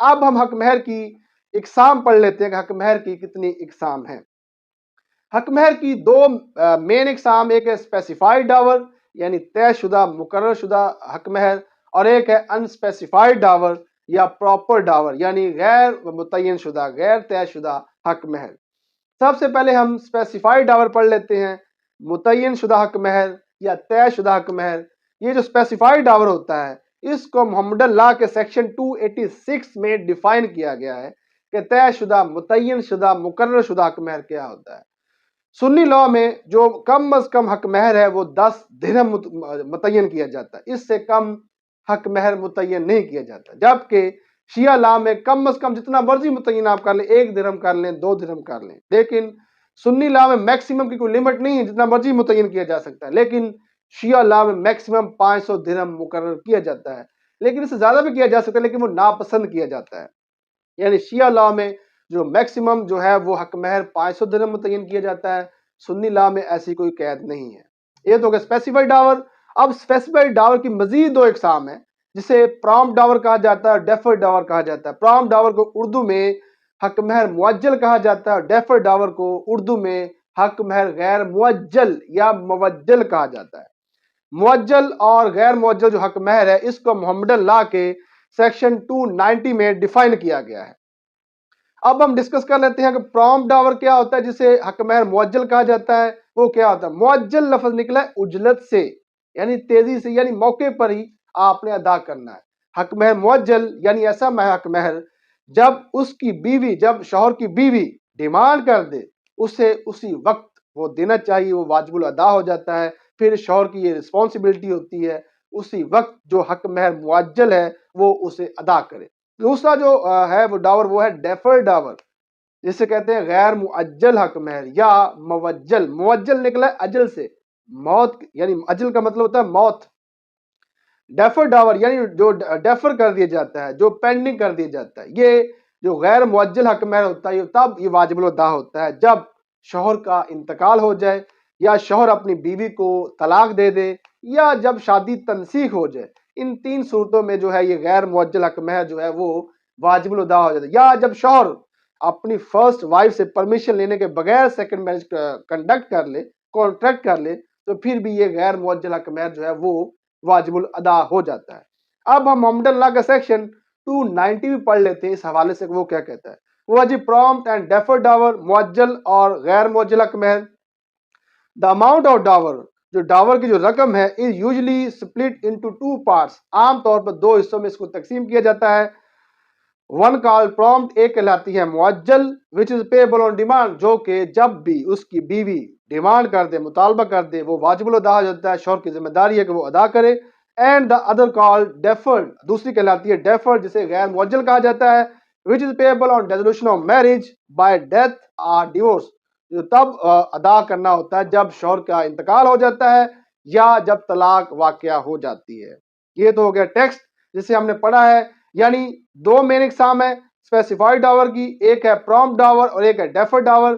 اب ہم حق مہر کی اقسام پڑھ لیتے ہیں کہ حق مہر کی کتنی اقسام ہیں۔ حق مہر کی دو مین اقسام، ایک ہے اسپیسیفائڈ ڈاور یعنی طے شدہ مقرر شدہ حق مہر، اور ایک ہے انسپیسیفائڈ ڈاور یا پراپر ڈاور یعنی غیر متعین شدہ غیر طے شدہ حق مہر۔ سب سے پہلے ہم اسپیسیفائڈ ڈاور پڑھ لیتے ہیں، متعین شدہ حق مہر یا طے شدہ حق مہر۔ یہ جو اسپیسیفائڈ ڈاور ہوتا ہے اس کو محمدن لاء کے سیکشن 286 میں ڈیفائن کیا گیا ہے کہ طے شدہ متعین شدہ مقرر شدہ حق مہر کیا ہوتا ہے۔ سنی لاء میں جو کم از کم حق مہر ہے وہ 10 درہم متعین کیا جاتا ہے، اس سے کم حق مہر متعین نہیں کیا جاتا، جبکہ شیعہ لاء میں کم از کم جتنا مرضی متعین آپ کر لیں، 1 درہم کر لیں، 2 درہم کر لیں، لیکن سنی لاء میں میکسیمم کی کوئی لمٹ نہیں ہے، جتنا مرضی متعین کیا جا سکتا ہے، لیکن شیعہ لاء میں میکسیمم 500 درہم مقرر کیا جاتا ہے، لیکن اس سے زیادہ بھی کیا جا سکتا ہے لیکن وہ ناپسند کیا جاتا ہے۔ یعنی شیعہ لاء میں جو میکسیمم جو ہے وہ حق مہر 500 درہم متعین کیا جاتا ہے، سنی لاء میں ایسی کوئی قید نہیں ہے۔ یہ تو کہ اسپیسیفائڈ ڈاور۔ اب اسپیسیفائڈ ڈاور کی مزید 2 اقسام ہیں، جسے پرامپٹ ڈاور کہا جاتا ہے اور ڈیفرڈ ڈاور کہا جاتا ہے۔ پرامپٹ ڈاور کو اردو میں حق مہر معجل کہا جاتا ہے اور ڈیفرڈ ڈاور کو اردو میں حق مہر غیر معجل یا موجل کہا جاتا ہے۔ معجل اور غیر معجل جو حق مہر ہے اس کو محمدن لاء کے سیکشن 290 میں ڈیفائن کیا گیا ہے۔ اب ہم ڈسکس کر لیتے ہیں کہ پرامپٹ ڈاور کیا ہوتا ہے جسے حق مہر معجل کہا جاتا ہے، وہ کیا ہوتا ہے۔ معجل لفظ نکلا ہے اجلت سے، یعنی تیزی سے، یعنی موقع پر ہی آپ نے ادا کرنا ہے۔ حق مہر معجل یعنی ایسا حق مہر جب اس کی بیوی، جب شوہر کی بیوی ڈیمانڈ کر دے اسے اسی وقت وہ دینا چاہیے، وہ واجب الادا ہو جاتا ہے، پھر شوہر کی یہ رسپانسبلٹی ہوتی ہے اسی وقت جو حق مہر معجل ہے وہ اسے ادا کرے۔ دوسرا جو ہے وہ ڈاور وہ ہے ڈیفرڈ ڈاور، جسے کہتے ہیں غیر معجل حق مہر یا موجل۔ موجل نکلا ہے اجل سے، موت، یعنی اجل کا مطلب ہوتا ہے موت۔ ڈیفر ڈاور یعنی جو ڈیفر کر دیا جاتا ہے، جو پینڈنگ کر دیا جاتا ہے، یہ جو غیر معجل حق مہر ہوتا ہے تب یہ واجب الادا ہوتا ہے جب شوہر کا انتقال ہو جائے، یا شوہر اپنی بیوی کو طلاق دے دے، یا جب شادی تنسیخ ہو جائے۔ ان 3 صورتوں میں جو ہے یہ غیر معجل حق مہر جو ہے وہ واجب الادا ہو جاتا ہے، یا جب شوہر اپنی فرسٹ وائف سے پرمیشن لینے کے بغیر سیکنڈ میرج کنڈکٹ کر لے، کانٹریکٹ کر لے، تو پھر بھی یہ غیر معجل حق مہر جو ہے وہ واجب الادا ہو جاتا ہے۔ اب ہم محمدن لاء کا سیکشن 290 بھی پڑھ لیتے ہیں اس حوالے سے وہ کیا کہتا ہے۔ وہ جی پرامپٹ اینڈ ڈیفرڈ ڈاور، معجل اور غیر معجل حق مہر۔ دا اماؤنٹ آف ڈاور، جو ڈاور کی جو رقم ہے، is usually split into 2 parts, عام طور پر 2 حصوں میں اس کو تقسیم کیا جاتا ہے۔ ون کال پرامپٹ، ایک کہلاتی ہے معجل، وچ از پیبل آن ڈیمانڈ، جو کہ جب بھی اس کی بیوی ڈیمانڈ کر دے، مطالبہ کر دے، وہ واجب الادا ہو جاتا ہے، شوہر کی ذمہ داری ہے کہ وہ ادا کرے۔ And the other call deferred, دوسری کہلاتی ہے ڈیفرڈ، جسے غیر معجل کہا جاتا ہے، which is payable on dissolution of marriage by death اور ڈیورس، جو تب ادا کرنا ہوتا ہے جب شوہر کا انتقال ہو جاتا ہے یا جب طلاق واقع ہو جاتی ہے۔ یہ تو ہو گیا ٹیکسٹ جسے ہم نے پڑھا ہے، یعنی 2 مین اقسام ہے اسپیسیفائڈ ڈاور کی، ایک ہے پرامپٹ ڈاور اور ایک ہے ڈیفرڈ ڈاور۔